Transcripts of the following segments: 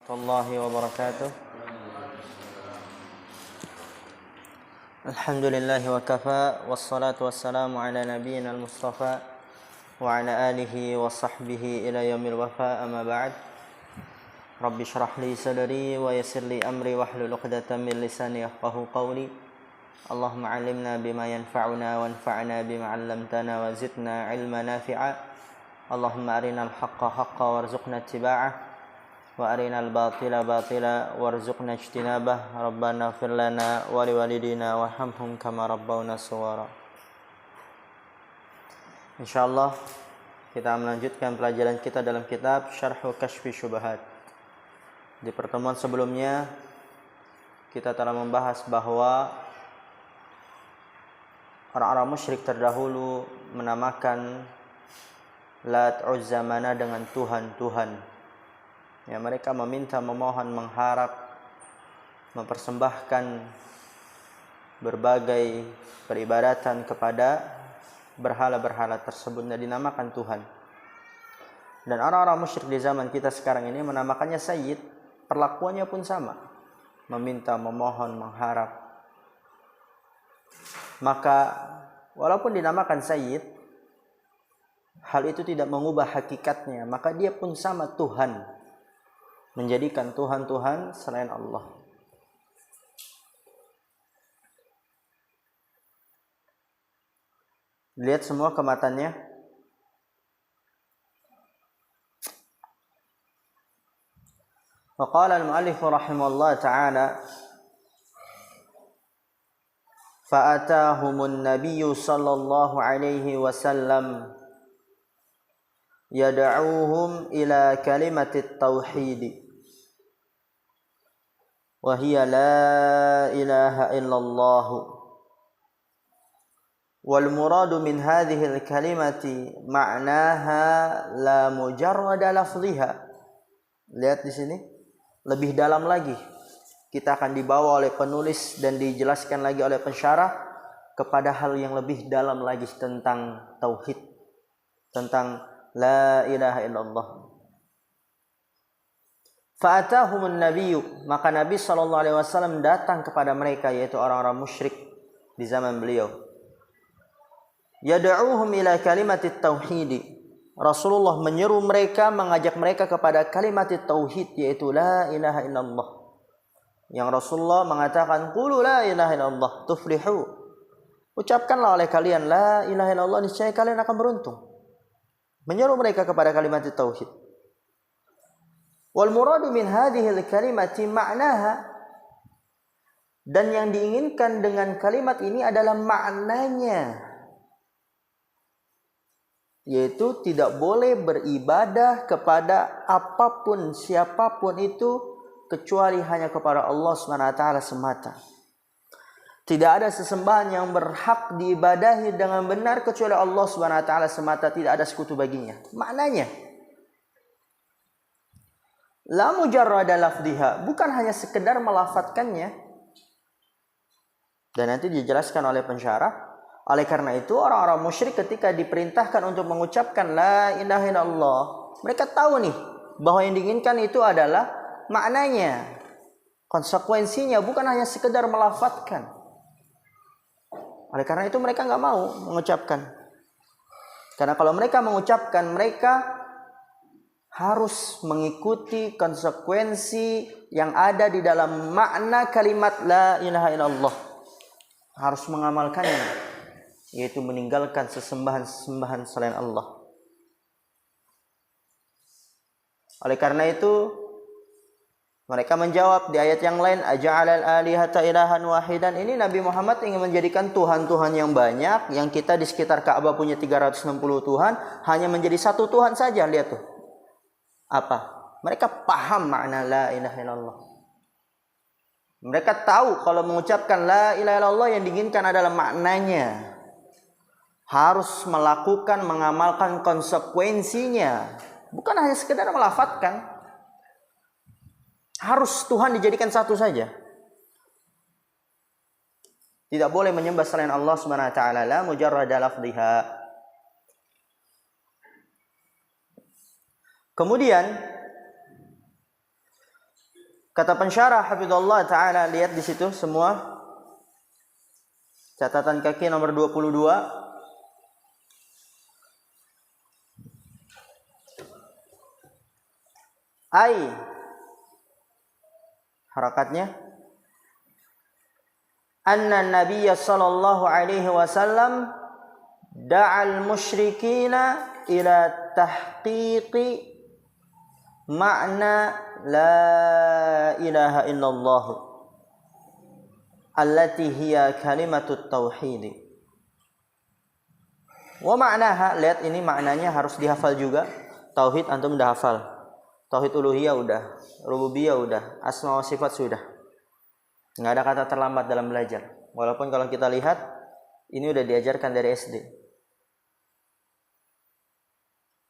warahmatullahi wabarakatuh. Alhamdulillahi wa kafa, wassalatu wassalamu ala nabiyyina al-mustafa wa ala alihi wa sahbihi ila yaumil wafa, amma ba'd. Rabbi shrah li sadri wa yassir li amri wahlul 'uqdatam min lisani yafqahu qawli. Allahumma 'allimna bima yanfa'una wanfa'na bima 'allamtana wa zidna 'ilman nafi'a. Allahumma arinal haqqa haqqan warzuqna ittiba'ah wa arinal batila batila warzuqna ijtinabah. Rabbana ighfir lana wa liwalidina warhamhum kama rabbawna shighara. Insyaallah kita melanjutkan pelajaran kita dalam kitab Syarhu Kashfi Syubhat. Di pertemuan sebelumnya kita telah membahas bahwa orang-orang musyrik terdahulu menamakan Lat, Uzza, Mana dengan Tuhan-Tuhan. Ya, mereka meminta, memohon, mengharap, mempersembahkan berbagai peribadatan kepada berhala-berhala tersebut dan dinamakan Tuhan. Dan orang-orang musyrik di zaman kita sekarang ini menamakannya Sayyid, perlakuannya pun sama, meminta, memohon, mengharap. Maka walaupun dinamakan Sayyid, hal itu tidak mengubah hakikatnya, maka dia pun sama Tuhan, menjadikan Tuhan-Tuhan selain Allah. Lihat semua kematannya. Wa qala al-mu'allif rahimahullah ta'ala, fa'atahumun nabiyyu sallallahu alaihi wasallam yad'uuhum ila kalimatit tauhid wa hiya la ilaha illallah. Wal muradu min hadhihi al kalimati ma'naha la mujarrada lafdhiha. Lihat di sini lebih dalam lagi, kita akan dibawa oleh penulis dan dijelaskan lagi oleh pensyarah kepada hal yang lebih dalam lagi tentang tauhid, tentang la ilaha illallah. Fa'atahumun nabiyyu, maka Nabi SAW datang kepada mereka, yaitu orang-orang musyrik di zaman beliau. Yad'uuhum ila kalimatit tauhid. Rasulullah menyeru mereka, mengajak mereka kepada kalimatit tauhid, yaitu la ilaha illallah. Yang Rasulullah mengatakan, qulu la ilaha illallah tuflihu. Ucapkanlah oleh kalian la ilaha illallah, niscaya kalian akan beruntung. Menyeru mereka kepada kalimatit tauhid. Wal muradu min hadhil kalimati ma'naha, dan yang diinginkan dengan kalimat ini adalah maknanya, yaitu tidak boleh beribadah kepada apapun, siapapun itu, kecuali hanya kepada Allah SWT semata. Tidak ada sesembahan yang berhak diibadahi dengan benar kecuali Allah SWT semata, tidak ada sekutu baginya. Maknanya la mujarrada lafdhiha, bukan hanya sekedar melafadzkannya. Dan nanti dijelaskan oleh pensyarah. Oleh karena itu orang-orang musyrik ketika diperintahkan untuk mengucapkan la ilaha illallah, mereka tahu nih bahwa yang diinginkan itu adalah maknanya, konsekuensinya, bukan hanya sekedar melafadzkan. Oleh karena itu mereka nggak mau mengucapkan. Karena kalau mereka mengucapkan, mereka harus mengikuti konsekuensi yang ada di dalam makna kalimat la ilaha illallah. Harus mengamalkannya, yaitu meninggalkan sesembahan-sesembahan selain Allah. Oleh karena itu mereka menjawab di ayat yang lain, aja'alal alihata ilahan wahidan. Ini Nabi Muhammad ingin menjadikan Tuhan-Tuhan yang banyak, yang kita di sekitar Ka'bah punya 360 Tuhan, hanya menjadi satu Tuhan saja. Lihat tuh. Apa? Mereka paham makna la ilaha illallah. Mereka tahu kalau mengucapkan la ilaha illallah yang diinginkan adalah maknanya. Harus melakukan, mengamalkan konsekuensinya. Bukan hanya sekedar melafadzkan. Harus Tuhan dijadikan satu saja. Tidak boleh menyembah selain Allah Subhanahu wa taala, la mujarrada lafdhiha. Kemudian Kata pensyarah hafizallahu taala, lihat di situ semua catatan kaki nomor 22. Ai harakatnya anna nabiyya sallallahu alaihi wasallam da'al musyrikina ila tahqiqi makna la ilaha illallah allati hiya kalimatut tauhid. Wa ma'naha, lihat ini maknanya harus dihafal juga. Tauhid antum udah hafal. Tauhid uluhiyah udah, rububiyah udah, asma wa sifat sudah. Enggak ada kata terlambat dalam belajar. Walaupun kalau kita lihat ini udah diajarkan dari SD.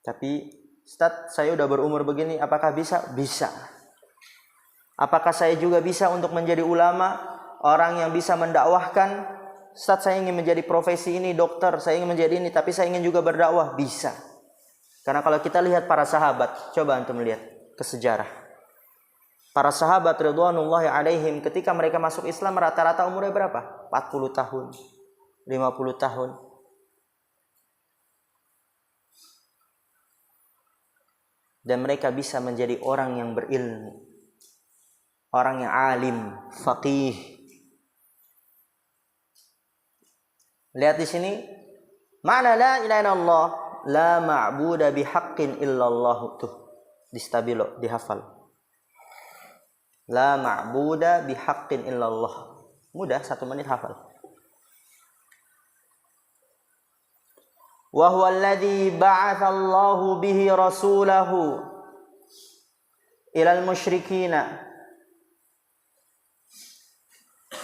Tapi Ustaz, saya udah berumur begini, apakah bisa? Bisa. Apakah saya juga bisa untuk menjadi ulama, orang yang bisa mendakwahkan? Ustaz, saya ingin menjadi profesi ini, dokter, saya ingin menjadi ini, tapi saya ingin juga berdakwah. Bisa. Karena kalau kita lihat para sahabat, coba antum lihat ke sejarah. Para sahabat ridwanullahi alaihim, ketika mereka masuk Islam rata-rata umurnya berapa? 40 tahun, 50 tahun. Dan mereka bisa menjadi orang yang berilmu, orang yang alim, faqih. Lihat di sini, makna la ilaha illallah, la ma'buda bihaqqin illallah, tuh di stabilo, dihafal. La ma'buda bihaqqin illallah. Mudah, 1 menit hafal. Wa huwa alladhi ba'atha Allahu bihi rasulahu ilal musyrikina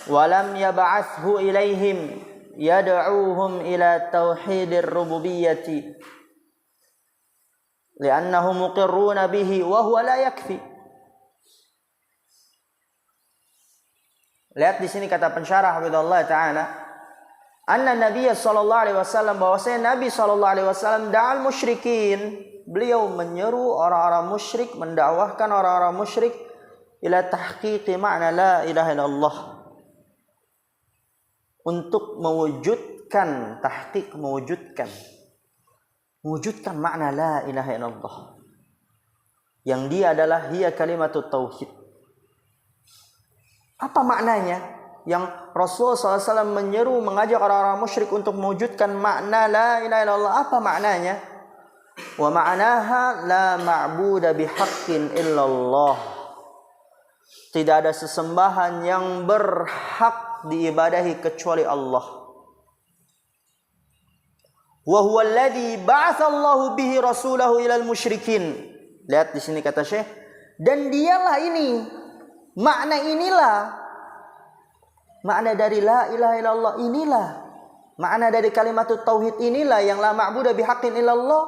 wa lam yab'athhu ilaihim yad'uuhum ila tauhidir rububiyyati li'annahum muqirruna bihi wa huwa la yakfi. Lihat di sini kata pensyarah hafizallahu taala, anna nabiyya sallallahu alaihi wasallam, bahwasanya Nabi sallallahu alaihi wasallam da'al musyrikin, beliau menyeru orang-orang musyrik, mendakwahkan orang-orang musyrik ila tahqiqi makna la ilaha illallah, untuk mewujudkan tahqiq, mewujudkan makna la ilaha illallah, yang dia adalah hiya kalimatut tauhid. Apa maknanya? Yang Rasulullah SAW menyeru, mengajak orang-orang musyrik untuk mewujudkan makna la ilaha illallah. Apa maknanya? Wa ma'naha la ma'buda bihaqqin illallah. Tidak ada sesembahan yang berhak diibadahi kecuali Allah. Wa huwa alladhi ba'atha Allahu bihi rasulahu ilal musyrikin. Lihat di sini kata Syekh, dan dialah ini, makna inilah, makna dari la ilaha illallah inilah, makna dari kalimatut tauhid inilah yang la ma'budu bihaqqin illallah,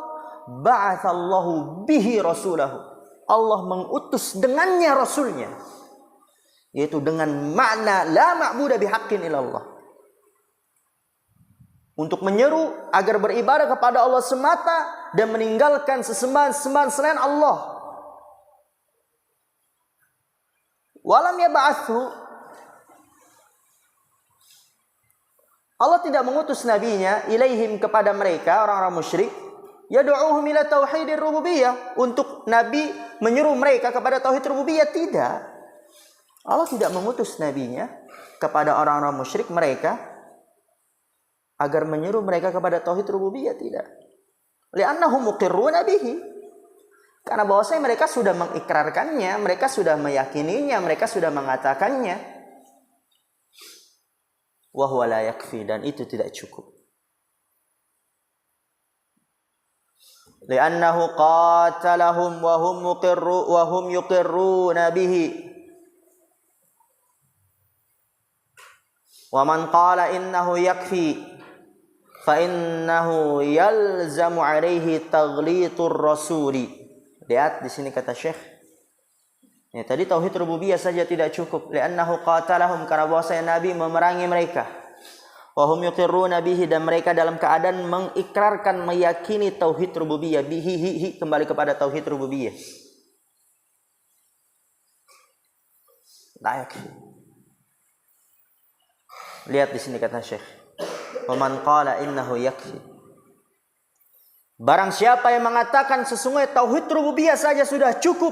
ba'atsallahu bihi rasulahu. Allah mengutus dengannya rasulnya, yaitu dengan makna la ma'budu bihaqqin illallah, untuk menyeru agar beribadah kepada Allah semata dan meninggalkan sesembahan-sesembahan selain Allah. Walam yab'athu, Allah tidak mengutus nabinya ilaihim, kepada mereka orang-orang musyrik, yad'uuhum ila tauhidir rububiyah, untuk nabi menyeru mereka kepada tauhid rububiyah. Tidak. Allah tidak mengutus nabinya kepada orang-orang musyrik mereka agar menyeru mereka kepada tauhid rububiyah, tidak. Li'annahum muqirruna bihi, karena bahwasanya mereka sudah mengikrarkannya, mereka sudah meyakininya, mereka sudah mengatakannya. Wa huwa la yakfi, dan itu tidak cukup. Li'annahu qatalahum wa hum yuqirruna bihi. Wa man qala innahu yakfi fa innahu yalzamu alaihi taghlitur rasuli. Lihat di sini kata Syekh, ya, tadi tauhid rububiyah saja tidak cukup. Li'annahu qatalahum, karena bahwasanya Nabi memerangi mereka. Wa hum yuqirruna bihi, dan mereka dalam keadaan mengikrarkan, meyakini tauhid rububiyah. Bihi, kembali kepada tauhid rububiyah. La yakfi. Lihat di sini kata Syekh. Wa man qala innahu yakfi. Barang siapa yang mengatakan sesungguhnya tauhid rububiyah saja sudah cukup.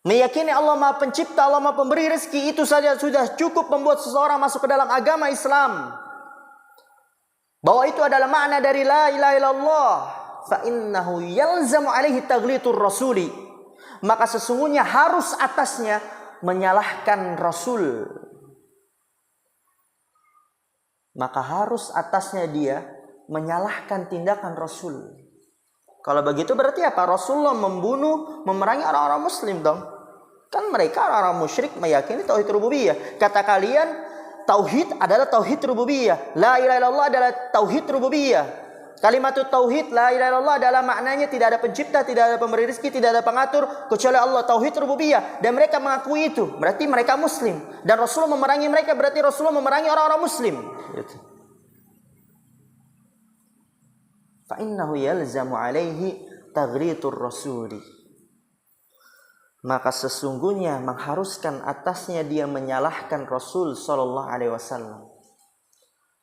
Meyakini Allah Maha Pencipta, Allah Maha Pemberi rezeki, itu saja sudah cukup membuat seseorang masuk ke dalam agama Islam. Bahwa itu adalah makna dari la ilaha illallah. Fa innahu yalzamu alaihi taghlitur rasuli. Maka sesungguhnya harus atasnya menyalahkan Rasul. Maka harus atasnya dia menyalahkan tindakan Rasul. Kalau begitu berarti apa? Rasulullah membunuh, memerangi orang-orang muslim dong. Kan mereka orang-orang musyrik meyakini tauhid rububiyah. Kata kalian tauhid adalah tauhid rububiyah. La ilaha illallah adalah tauhid rububiyah. Kalimat tauhid la ilaha illallah adalah maknanya tidak ada pencipta, tidak ada pemberi rezeki, tidak ada pengatur kecuali Allah, tauhid rububiyah. Dan mereka mengakui itu, berarti mereka muslim. Dan Rasulullah memerangi mereka, berarti Rasulullah memerangi orang-orang muslim. Gitu. Fa innahu yalzamu alaihi taghritur rasuli. Maka sesungguhnya mengharuskan atasnya dia menyalahkan Rasul sallallahu alaihi wasallam.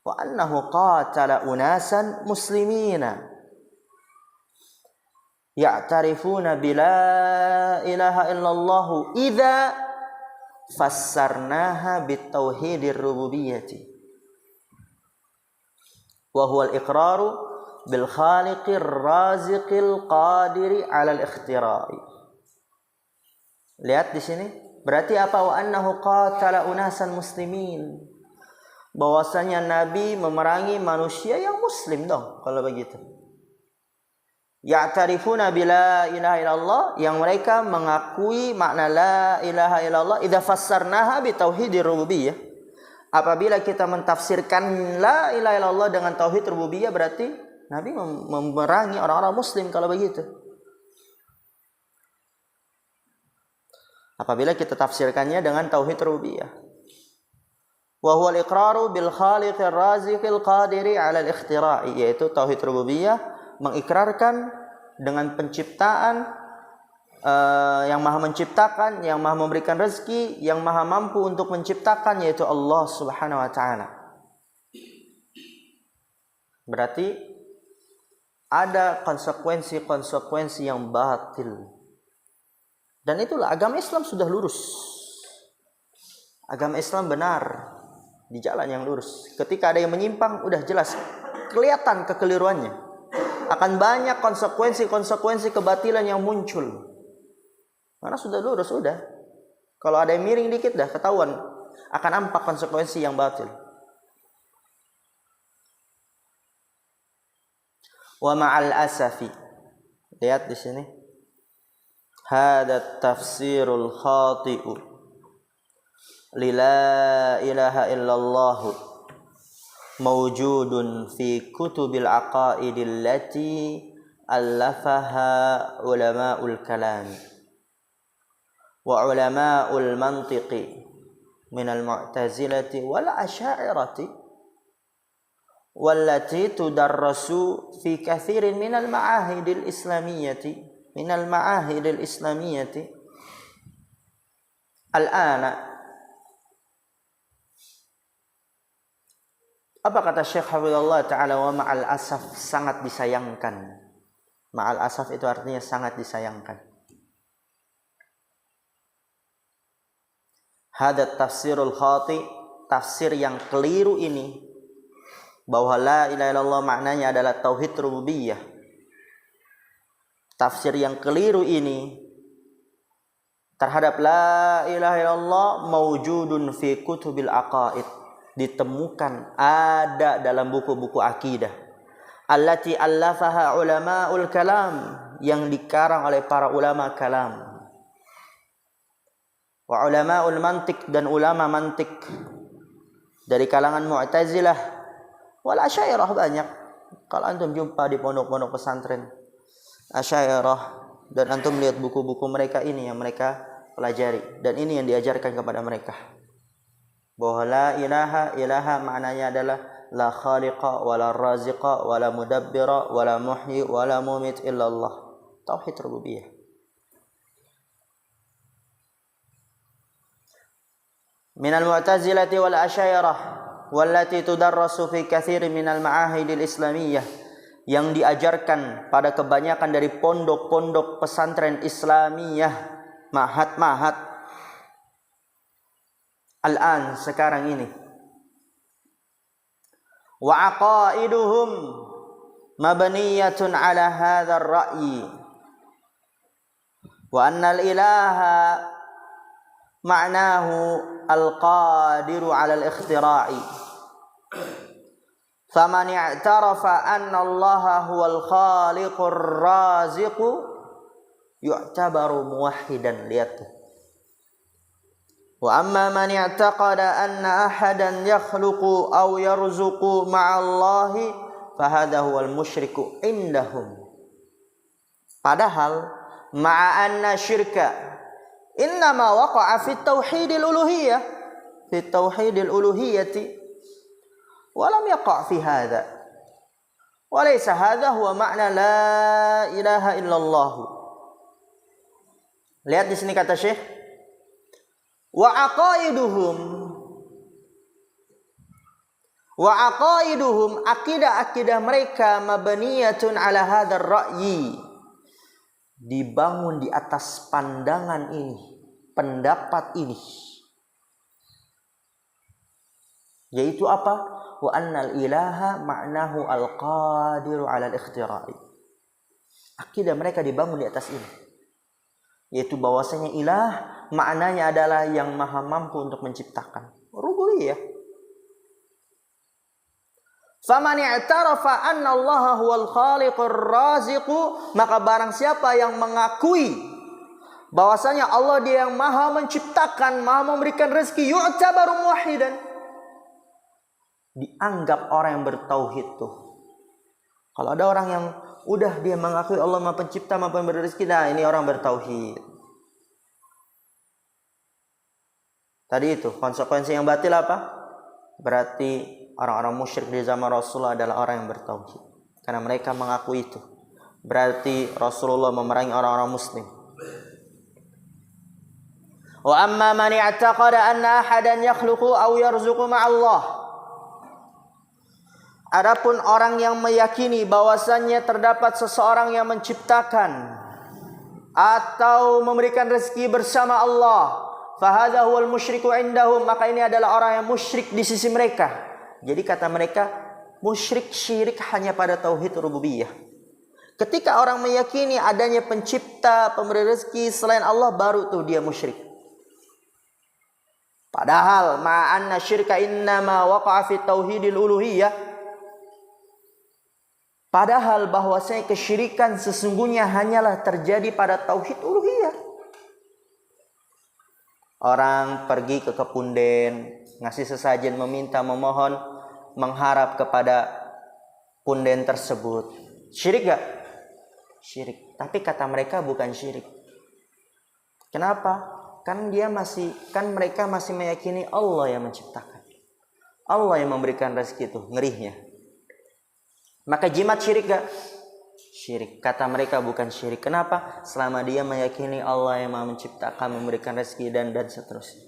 Wa annahu qatala unasan muslimina ya'tarifuna bila ilaha illallah idza fassarnaha bitauhidir rububiyyati wa huwa al-iqraru bil khaliqir raziqil qadiri 'alal ikhtira'i. Lihat di sini, berarti apa? Wa annahu qatala unasan muslimin. Bahwasanya Nabi memerangi manusia yang muslim dong kalau begitu. Ya'tarifuna bila ilaha illallah, yang mereka mengakui makna la ilaha illallah idza fassarnaha bi tauhidir rububiyyah. Apabila kita mentafsirkan la ilaha illallah dengan tauhid rububiyah, berarti Nabi memerangi orang-orang muslim kalau begitu. Apabila kita tafsirkannya dengan tauhid rububiyah. Wa huwa al-iqraru bil khaliqir raziqil qadiri 'ala al-ikhtira'i, yaitu tauhid rububiyah mengikrarkan dengan penciptaan yang maha menciptakan, yang maha memberikan rezeki, yang maha mampu untuk menciptakan, yaitu Allah Subhanahu wa taala. Berarti ada konsekuensi-konsekuensi yang batil. Dan itulah agama Islam sudah lurus. Agama Islam benar di jalan yang lurus. Ketika ada yang menyimpang, udah jelas kelihatan kekeliruannya. Akan banyak konsekuensi-konsekuensi kebatilan yang muncul. Karena sudah lurus, sudah. Kalau ada yang miring dikit dah ketahuan, akan nampak konsekuensi yang batil. Wa ma'al asafi. Lihat di sini. Hada tafsirul khati'u lila ilaha illallah mawjudun fi kutubil aqaidil lati allafaha ulama'ul kalam wa ulama'ul mantiqi minal mu'tazilati wal asy'ariyati wallati tudarrasu fi kathirin minal ma'ahidil islamiyyati minal ma'ahidil islamiyyati al-ana. Apa kata Syekh Hafizahullah Ta'ala? Wa ma'al asaf, sangat disayangkan. Ma'al asaf itu artinya sangat disayangkan. Hadat tafsirul khati, tafsir yang keliru ini, bahwa la ilaha illallah maknanya adalah tauhid rububiyah. Tafsir yang keliru ini terhadap la ilaha illallah mawjudun fi kutubil aqaid, ditemukan ada dalam buku-buku akidah, allati allafaha ulamaul kalam, yang dikarang oleh para ulama kalam, wa ulamaul mantik, dan ulama mantik dari kalangan Mu'tazilah wal Asy'ariyah. Banyak kalau antum jumpa di pondok-pondok pesantren Asy'ariyah, dan antum lihat buku-buku mereka ini yang mereka pelajari, dan ini yang diajarkan kepada mereka, bahwa la ilaha maknanya adalah la khaliqa wala raziqa wala mudabbira wala muhyi wala mumit illallah, tauhid rububiyah. minal mu'tazilati wal asyairah wallati tudarrasu fi katsir minal ma'ahidil islamiyah, yang diajarkan pada kebanyakan dari pondok-pondok pesantren Islamiyah, mahat-mahat al-an, sekarang ini. Wa aqaiduhum mabniyatun ala hadzal ra'yi wa anna al-ilaha ma'nahu al-qadiru ala al-ikhtira'i. Faman i'tarafa anna Allah huwal khaliqur raziqu yu'tabaru muwahhidan. Lihat tuh. Wa amma man i'taqada anna ahadan yakhluqu aw yarzuqu ma'allahi fahadha huwal musyriku indahum. Padahal ma'a anna syirka innama waqa'a fi tauhidil uluhiyah, fi tauhidil uluhiyyati walam yaqa' fi hadha wa laysa hadha huwa ma'na la ilaha illallah. Lihat di sini kata Syekh, wa aqaiduhum akidah mereka mabniyatun ala hadzal ra'yi, dibangun di atas pandangan ini, pendapat ini, yaitu apa? Wa annal ilaha ma'nahu al-qadiru 'ala al-ikhtira'i. Akidah mereka dibangun di atas ini, yaitu bahwasanya ilah maknanya adalah yang maha mampu untuk menciptakan, rububiyah. Faman i'tarafa anna Allah huwal khaliqur raziqu, maka barang siapa yang mengakui bahwasanya Allah dia yang maha menciptakan, maha memberikan rezeki, yu'tabaru muwahhidan, dianggap orang yang bertauhid tuh. Kalau ada orang yang udah dia mengakui Allah Maha Pencipta, Maha Pemberi rezeki, nah ini orang bertauhid. Tadi itu konsekuensi yang batil apa? Berarti orang-orang musyrik di zaman Rasulullah adalah orang yang bertauhid, karena mereka mengakui itu. Berarti Rasulullah memerangi orang-orang muslim. Wa amma man i'taqada anna ahadan yakhluqu aw yarzuqu ma'allah. Adapun orang yang meyakini bahwasannya terdapat seseorang yang menciptakan atau memberikan rezeki bersama Allah, fahadha huwal musyriku indahum, maka ini adalah orang yang musyrik di sisi mereka. Jadi kata mereka, musyrik syirik hanya pada tauhid rububiyah. Ketika orang meyakini adanya pencipta, pemberi rezeki selain Allah, baru tuh dia musyrik. Padahal ma'anna syirka innama waqa'a fi tauhidil uluhiyah, padahal bahwasanya kesyirikan sesungguhnya hanyalah terjadi pada tauhid uluhiyah. Orang pergi ke kepunden, ngasih sesajen, meminta, memohon, mengharap kepada punden tersebut. Syirik gak? Syirik. Tapi kata mereka bukan syirik. Kenapa? Kan mereka masih meyakini Allah yang menciptakan, Allah yang memberikan rezeki itu, ngerinya. Maka jimat syirik gak? Syirik. Kata mereka bukan syirik. Kenapa? Selama dia meyakini Allah yang maha menciptakan, memberikan rezeki dan seterusnya.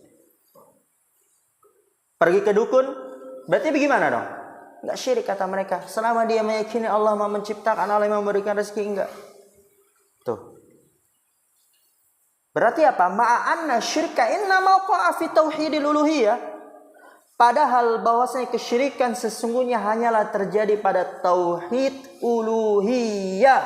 Pergi ke dukun, berarti bagaimana dong? Enggak syirik kata mereka. Selama dia meyakini Allah maha menciptakan, Allah yang memberikan rezeki, enggak. Tuh. Berarti apa? Ma'anna syirka innama waqa'a fi tauhidil uluhiyah. Padahal bahwasanya kesyirikan sesungguhnya hanyalah terjadi pada tauhid uluhiyah.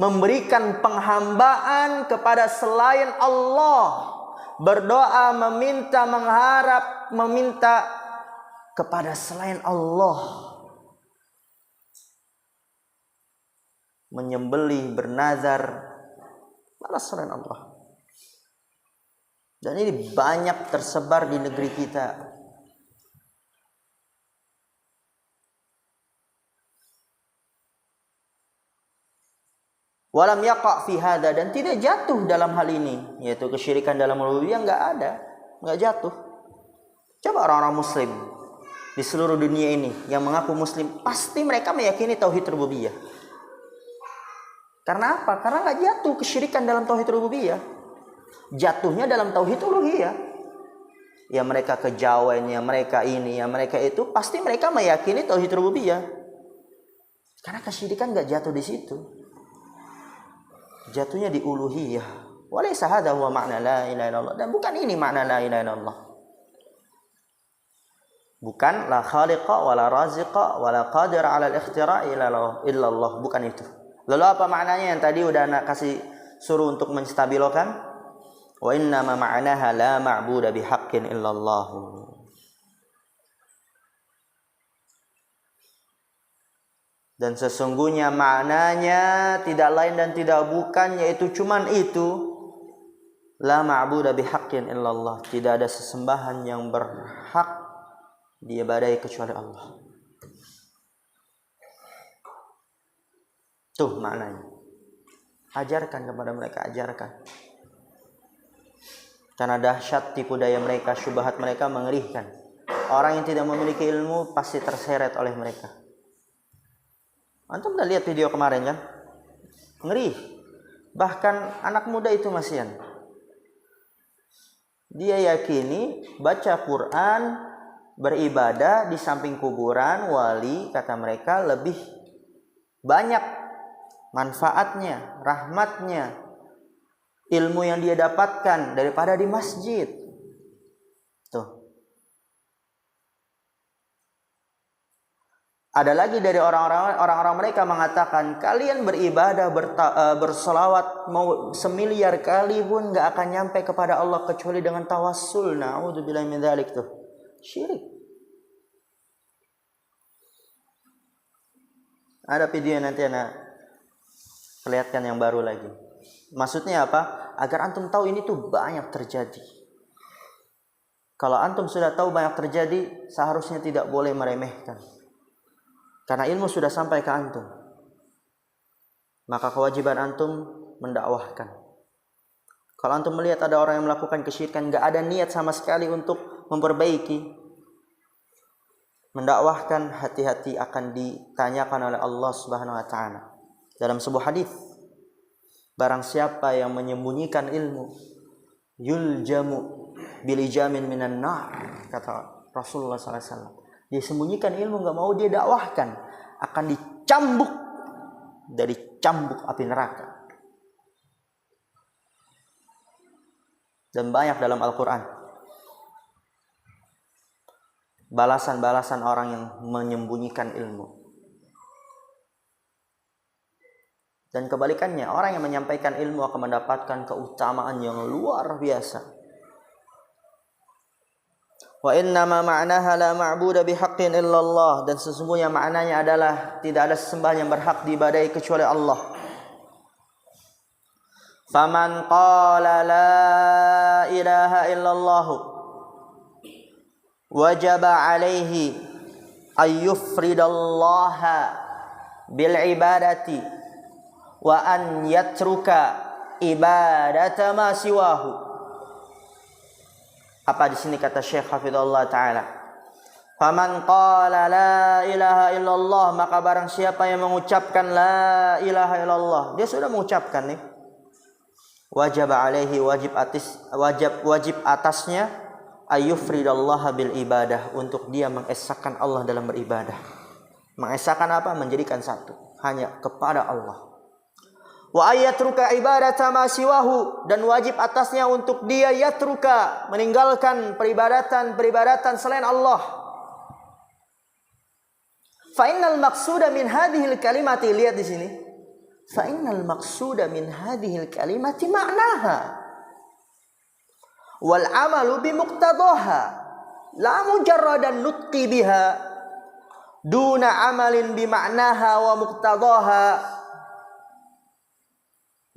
Memberikan penghambaan kepada selain Allah. Berdoa, meminta, mengharap, meminta kepada selain Allah. Menyembelih, bernazar, malah selain Allah. Dan ini banyak tersebar di negeri kita. Walam yaqa' fi hada, dan tidak jatuh dalam hal ini, yaitu kesyirikan dalam rububiyah, enggak ada, enggak jatuh. Coba orang-orang muslim di seluruh dunia ini yang mengaku muslim, pasti mereka meyakini tauhid rububiyah. Karena apa? Karena enggak jatuh kesyirikan dalam tauhid rububiyah. Jatuhnya dalam tauhid uluhiyah. ya mereka kejawen, ya mereka ini, ya mereka itu, pasti mereka meyakini tauhid rububiyah. Karena kesyirikan enggak jatuh di situ. Jatuhnya di uluhiyah. Walaysa hadza huwa makna la ilaha illallah. Dan bukan ini makna la ilaha illallah. Bukan la khaliqa wala raziqa wala qadir ala al-ikhtira' illallah, bukan itu. Lalu apa maknanya yang tadi udah anak kasih suruh untuk menstabilokan? Wa inna ma ma'naha la ma'budu bihaqqin illallah. Dan sesungguhnya maknanya tidak lain dan tidak bukan, yaitu cuman itu. La ma'budu bihaqqin illallah, tidak ada sesembahan yang berhak diibadahi kecuali Allah. Tuh maknanya. Ajarkan kepada mereka, ajarkan. Karena dahsyat tipu daya mereka, syubhat mereka mengerikan. Orang yang tidak memiliki ilmu pasti terseret oleh mereka. Antum udah lihat video kemarin kan? Ngeri. Bahkan anak muda itu masihan. Dia yakini baca Quran, beribadah di samping kuburan wali, kata mereka lebih banyak manfaatnya, rahmatnya, ilmu yang dia dapatkan daripada di masjid. Tuh. Ada lagi dari orang-orang mereka mengatakan, kalian beribadah, berselawat mau semiliar kali pun gak akan nyampe kepada Allah kecuali dengan tawassul. Na'udzubillahi min dzalik. Tuh. Syirik. Ada video nanti anak perlihatkan yang baru lagi. Maksudnya apa? Agar antum tahu ini tuh banyak terjadi. Kalau antum sudah tahu banyak terjadi, seharusnya tidak boleh meremehkan. Karena ilmu sudah sampai ke antum. Maka kewajiban antum mendakwahkan. Kalau antum melihat ada orang yang melakukan kesyirikan, gak ada niat sama sekali untuk memperbaiki, mendakwahkan, hati-hati akan ditanyakan oleh Allah Subhanahu wa taala. Dalam sebuah hadis, barang siapa yang menyembunyikan ilmu, yuljamu bilijamin minan nar, kata Rasulullah sallallahu alaihi wasallam. Dia sembunyikan ilmu, gak mau dia dakwahkan, akan dicambuk dari cambuk api neraka. Dan banyak dalam Al-Quran balasan-balasan orang yang menyembunyikan ilmu. Dan kebalikannya, orang yang menyampaikan ilmu akan mendapatkan keutamaan yang luar biasa. Wa inna ma ma'naha la ma'budu bihaqqin illallah, dan sesungguhnya maknanya adalah tidak ada sesembahan yang berhak diibadahi kecuali Allah. Faman qala la ilaha illallah wajaba alaihi ayyufridallaha bil ibadati wa an yatruka ibadata ma siwahu. Apa di sini kata Syekh Hafizahullah Ta'ala? Faman qala la ilaha illallah, maka barang siapa yang mengucapkan la ilaha illallah, dia sudah mengucapkan nih. Wajib alaihi, wajib atasnya ayyufridallaha bil ibadah, untuk dia mengesahkan Allah dalam beribadah. Mengesahkan apa? Menjadikan satu, hanya kepada Allah. Wa ayatruka ibadata ma siwahu, dan wajib atasnya untuk dia yatruka, meninggalkan peribadatan selain Allah. Fa innal maqsuda min hadhil kalimati, lihat di sini. Fa innal maqsuda min hadhil kalimati ma'naha wal amalu bi muqtadaha la mujarradan nutqi biha duna amalin bi ma'naha wa muqtadaha.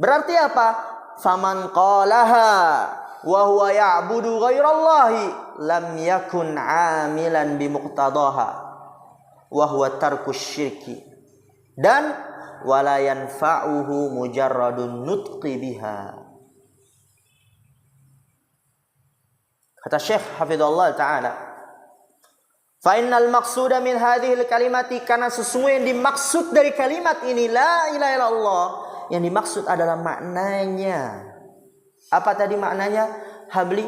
Berarti apa? Faman qalaha wa huwa ya'budu ghairallahi lam yakun 'amilan bi muqtadaha wa huwa tarkus syirki, dan wala yanfa'uhu mujarradun nutqi biha. Kata Syekh Hafizahullah Ta'ala, fa innal maqsuda min hadhil kalimati, karena sesungguhnya yang dimaksud dari kalimat ini la ilaha illallah, yang dimaksud adalah maknanya. Apa tadi maknanya? Habli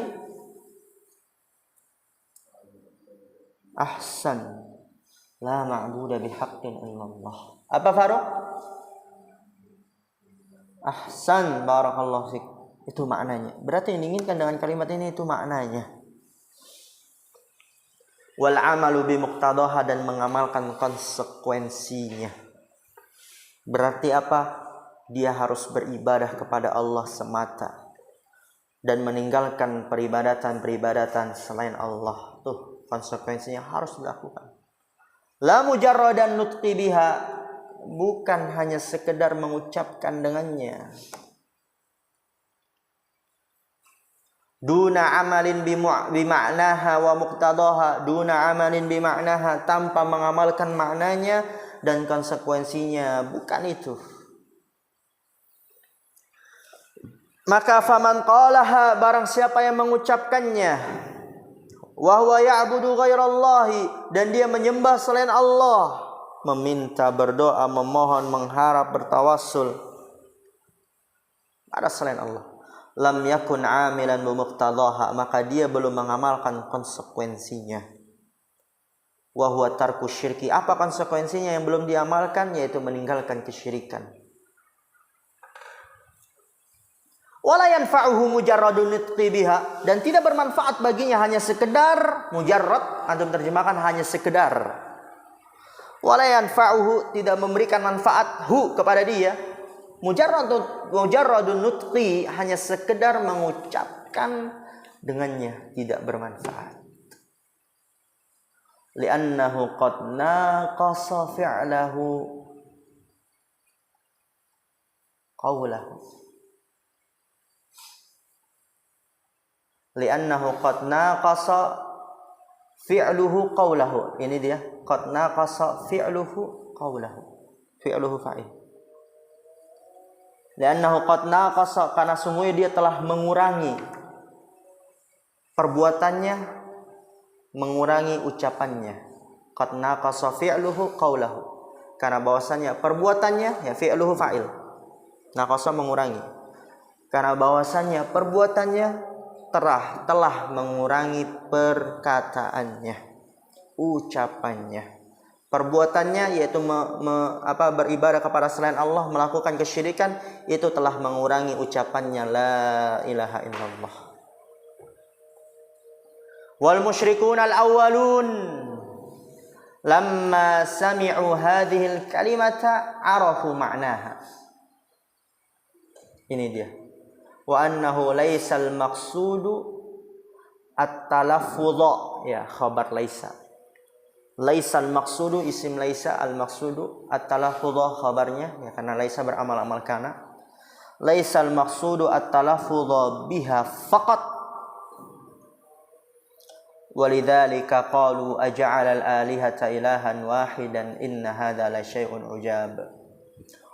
Ahsan. La ma'budu bihaqqin illallah. Apa Faruq? Ahsan, barakallahu fik. Itu maknanya. Berarti yang diinginkan dengan kalimat ini itu maknanya. Wal amalu bi muqtadaha, dan mengamalkan konsekuensinya. Berarti apa? Dia harus beribadah kepada Allah semata dan meninggalkan peribadatan-peribadatan selain Allah. Tuh konsekuensinya harus dilakukan. La mujarradan nutqi biha, bukan hanya sekedar mengucapkan dengannya. Duna amalin bima'naha wa muqtadaha, duna amalin bima'naha, tanpa mengamalkan maknanya dan konsekuensinya, bukan itu. Maka faman qalaha, barang siapa yang mengucapkannya, wa huwa ya'budu ghairallahi, dan dia menyembah selain Allah, meminta, berdoa, memohon, mengharap, bertawassul ada selain Allah, lam yakun amilan bi muqtadaha, maka dia belum mengamalkan konsekuensinya. Wa huwa tarku syirki, apa konsekuensinya yang belum diamalkan? Yaitu meninggalkan kesyirikan. Wala yanfa'uhu mujarradun nutqi biha, dan tidak bermanfaat baginya hanya sekedar mujarrad, antum terjemahkan hanya sekedar. Wala yanfa'uhu, tidak memberikan manfaat hu kepada dia. Mujarradun nutqi, hanya sekedar mengucapkan dengannya, tidak bermanfaat. Li'annahu qad naqasa fi'lahu qawlahu. Li'annahu qad naqasa fi'luhu qawlahu. Ini dia, qad naqasa fi'luhu qawlahu. Fi'luhu fa'il. Li'annahu qad naqasa, karena sungguhnya dia telah mengurangi perbuatannya, mengurangi ucapannya. Qad naqasa fi'luhu qawlahu, karena bahwasannya perbuatannya, ya fi'luhu fa'il. Naqasa mengurangi. Karena bahwasannya perbuatannya telah mengurangi perkataannya, ucapannya, perbuatannya, yaitu beribadah kepada selain Allah, melakukan kesyirikan, itu telah mengurangi ucapannya la ilaha illallah. Wal musyrikun al awwalun lamma sami'u hadhil kalimata arafu ma'naha. Ini dia. Wa annahu laisal maqsudu at-talaffuz, ya khabar laisa. Laisal maqsudu isim laisa, al maqsudu at-talaffuz khabarnya, ya karena laisa beramal-amal kana. Laisal maqsudu at-talaffuz biha faqat. Walidzalika qalu aj'ala al-alihata ilahan wahidan inna hadza la syai'un ujab.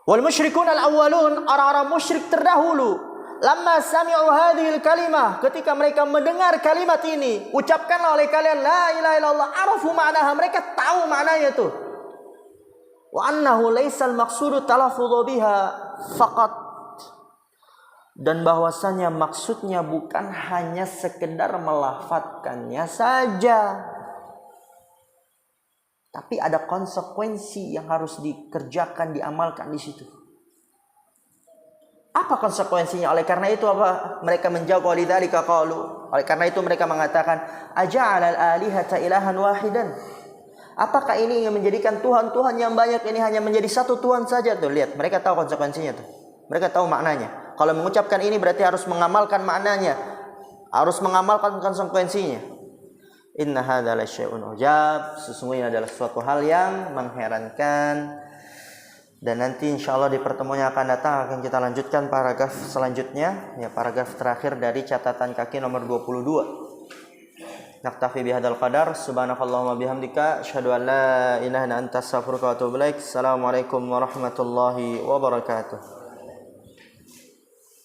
Wal musyrikun al-awwalun, orang-orang musyrik terdahulu, lamma sami'u hadhil kalimah, ketika mereka mendengar kalimat ini, ucapkanlah oleh kalian la ilaha illallah, arafu ma'naha, mereka tahu maknanya itu. Wa annahu laisal maqsudu talaffuz biha faqat, dan bahwasanya maksudnya bukan hanya sekedar melafadzkannya saja, tapi ada konsekuensi yang harus dikerjakan, diamalkan di situ. Apa konsekuensinya? Oleh karena itu apa? Mereka menjawab, walidzalika qalu, oleh karena itu mereka mengatakan, aja'alal alihata ilahan wahidan. Apakah ini yang menjadikan Tuhan-Tuhan yang banyak ini hanya menjadi satu Tuhan saja? Tuh lihat, mereka tahu konsekuensinya tuh. Mereka tahu maknanya. Kalau mengucapkan ini berarti harus mengamalkan maknanya, harus mengamalkan konsekuensinya. Inna hadza la syai'un ujab, sesungguhnya adalah suatu hal yang mengherankan. Dan nanti insyaallah di pertemuan yang akan datang akan kita lanjutkan paragraf selanjutnya, ya paragraf terakhir dari catatan kaki nomor 22. Naktafi bihadzal qadar, subhanakallahumma bihamdika, asyhadu an la ilaha illa anta, astaghfiruka wa atubu ilaik. Assalamualaikum warahmatullahi wabarakatuh.